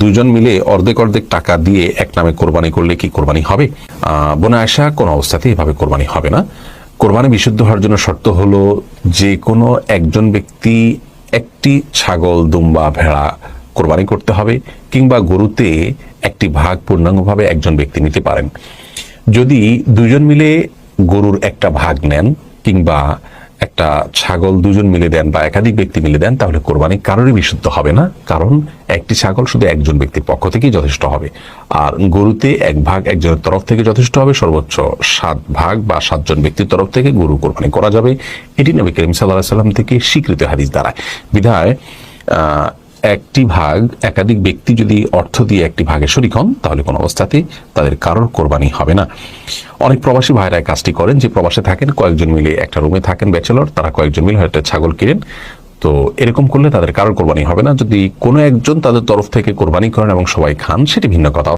দুজন মিলে অর্ধেক অর্ধেক টাকা দিয়ে এক নামে কোরবানি করলে কি কোরবানি হবে? বোনে আয়েশা, কোনো অবস্থাতেই এভাবে কোরবানি হবে না। কোরবানি বিশুদ্ধ হওয়ার জন্য শর্ত হলো যে কোনো একজন ব্যক্তি একটি ছাগল, দুম্বা, ভেড়া কোরবানি করতে হবে, কিংবা গরুতে একটি ভাগ পূর্ণাঙ্গভাবে একজন ব্যক্তি নিতে পারেন। যদি দুজন মিলে গরুর একটা ভাগ নেন কিংবা একটা ছাগল দুজন মিলে দেন বা একাধিক ব্যক্তি মিলে দেন, তাহলে কোরবানি কারোরই বিশুদ্ধ হবে না, কারণ একটি ছাগল শুধু একজন ব্যক্তির পক্ষ থেকেই যথেষ্ট হবে। আর গরুতে এক ভাগ একজনের তরফ থেকে যথেষ্ট হবে। সর্বোচ্চ 7 ভাগ বা 7 জন ব্যক্তির তরফ থেকে গরু কোরবানি করা যাবে। এটি নবী করিম সাল্লাল্লাহু আলাইহি সাল্লাম থেকে স্বীকৃত হাদিস দ্বারা। বিধায় একটি ভাগ একাধিক ব্যক্তি যদি অর্থ দিয়ে একটি ভাগে শরিক হন, তাহলে কোনো অবস্থাতে তাদের কারোর কোরবানি হবে না। অনেক প্রবাসী ভাইরা কাজটি করেন, যে প্রবাসে থাকেন, কয়েকজন মিলে একটা রুমে থাকেন, ব্যাচেলর, তারা কয়েকজন মিলে হয়তো ছাগল কিনেন। তো এরকম করলে তাদের কারোর কোরবানি হবে না। যদি কোনো একজন তাদের তরফ থেকে কোরবানি করেন এবং সবাই খান, সেটি ভিন্ন কথা।